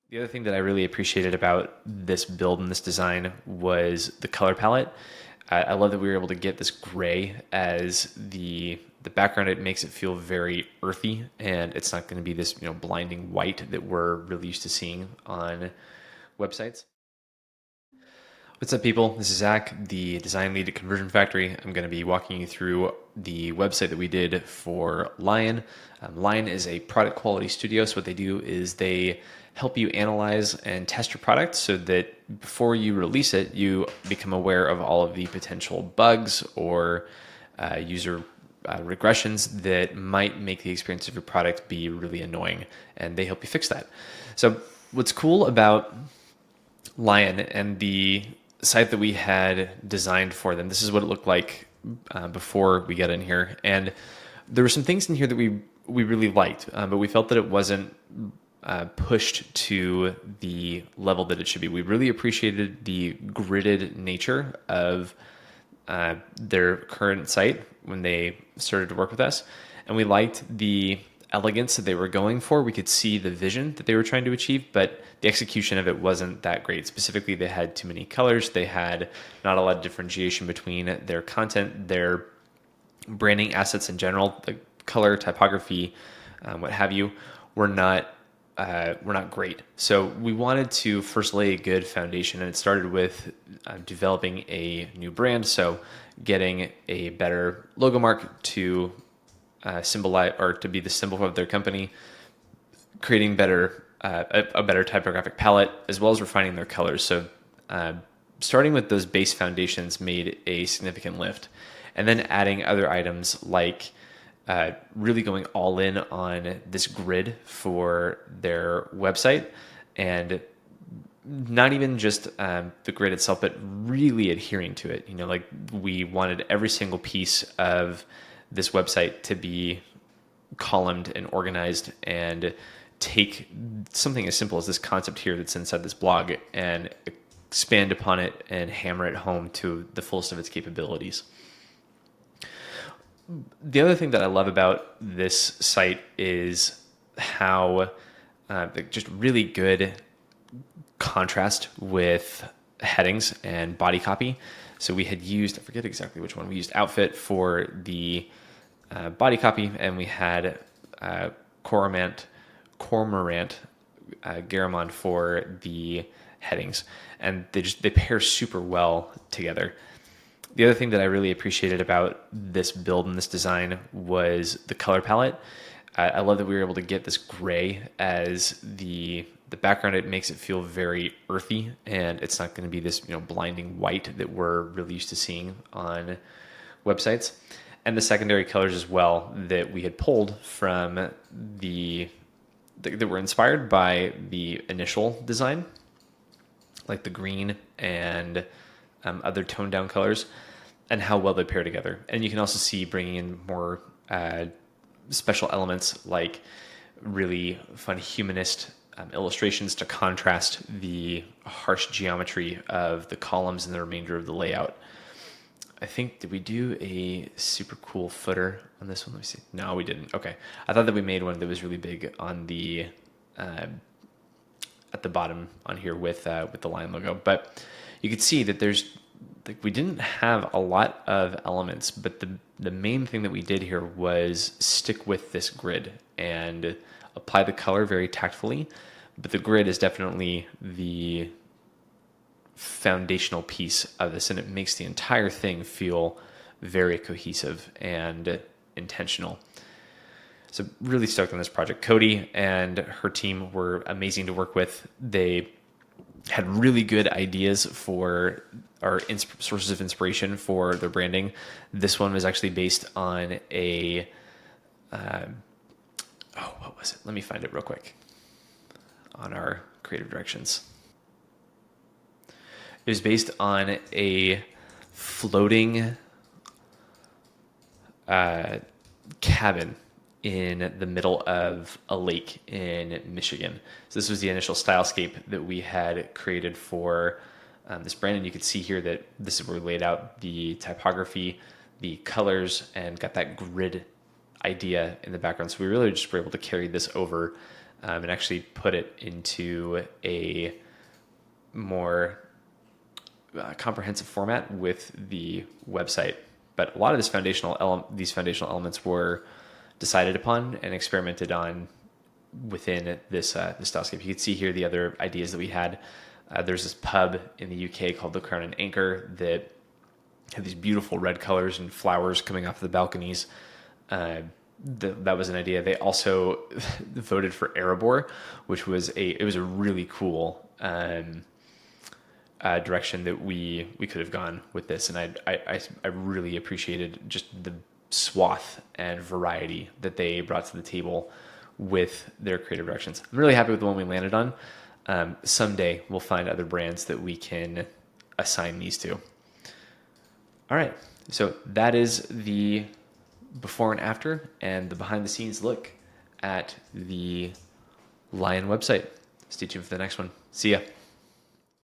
The other thing that I really appreciated about this build and this design was the color palette. I love that we were able to get this gray as the background. It makes it feel very earthy, and it's not going to be this blinding white that we're really used to seeing on websites. What's up, people? This is Zach, the design lead at Conversion Factory. I'm going to be walking you through the website that we did for Lyon. Lyon is a product quality studio. So what they do is they help you analyze and test your product so that before you release it, you become aware of all of the potential bugs or user regressions that might make the experience of your product be really annoying, and they help you fix that. So what's cool about Lyon and the site that we had designed for them, this is what it looked like before we got in here. And there were some things in here that we really liked, but we felt that it wasn't pushed to the level that it should be. We really appreciated the gridded nature of their current site when they started to work with us. And we liked the elegance that they were going for. We could see the vision that they were trying to achieve, but the execution of it wasn't that great. Specifically, they had too many colors. They had not a lot of differentiation between their content, their branding assets in general, the color, typography, what have you, were not great. So we wanted to first lay a good foundation, and it started with developing a new brand. So getting a better logo mark to symbolize or to be the symbol of their company, creating a better typographic palette, as well as refining their colors. So starting with those base foundations made a significant lift, and then adding other items like really going all in on this grid for their website, and not even just the grid itself, but really adhering to it. Like we wanted every single piece of this website to be columned and organized, and take something as simple as this concept here that's inside this blog and expand upon it and hammer it home to the fullest of its capabilities. The other thing that I love about this site is how just really good contrast with headings and body copy. So we had used, I forget exactly which one, we used Outfit for the body copy, and we had Cormorant Garamond for the headings, and they pair super well together. The other thing that I really appreciated about this build and this design was the color palette. I love that we were able to get this gray as the background. It makes it feel very earthy, and it's not going to be this blinding white that we're really used to seeing on websites. And the secondary colors as well that we had pulled from that were inspired by the initial design, like the green and other toned down colors, and how well they pair together. And you can also see bringing in more special elements like really fun humanist illustrations to contrast the harsh geometry of the columns and the remainder of the layout. I think, did we do a super cool footer on this one? Let me see. No, we didn't. Okay. I thought that we made one that was really big on the at the bottom on here with the Lion logo. But you could see that we didn't have a lot of elements, but the main thing that we did here was stick with this grid and apply the color very tactfully. But the grid is definitely the foundational piece of this, and it makes the entire thing feel very cohesive and intentional. So really stoked on this project. Coti and her team were amazing to work with. They had really good ideas for our sources of inspiration for their branding. This one was actually based on a what was it? Let me find it real quick on our creative directions. It was based on a floating cabin in the middle of a lake in Michigan. So this was the initial stylescape that we had created for this brand. And you can see here that this is where we laid out the typography, the colors, and got that grid idea in the background. So we really just were able to carry this over and actually put it into a more comprehensive format with the website. But a lot of these foundational elements were decided upon and experimented on within this stylescape. You can see here the other ideas that we had. There's this pub in the UK called the Crown and Anchor that had these beautiful red colors and flowers coming off the balconies. That was an idea. They also voted for Erebor, which was a really cool direction that we could have gone with this, and I really appreciated just the swath and variety that they brought to the table with their creative directions. I'm really happy with the one we landed on. Someday we'll find other brands that we can assign these to. All right, so that is the before and after and the behind the scenes look at the Lyon website. Stay tuned for the next one. See ya.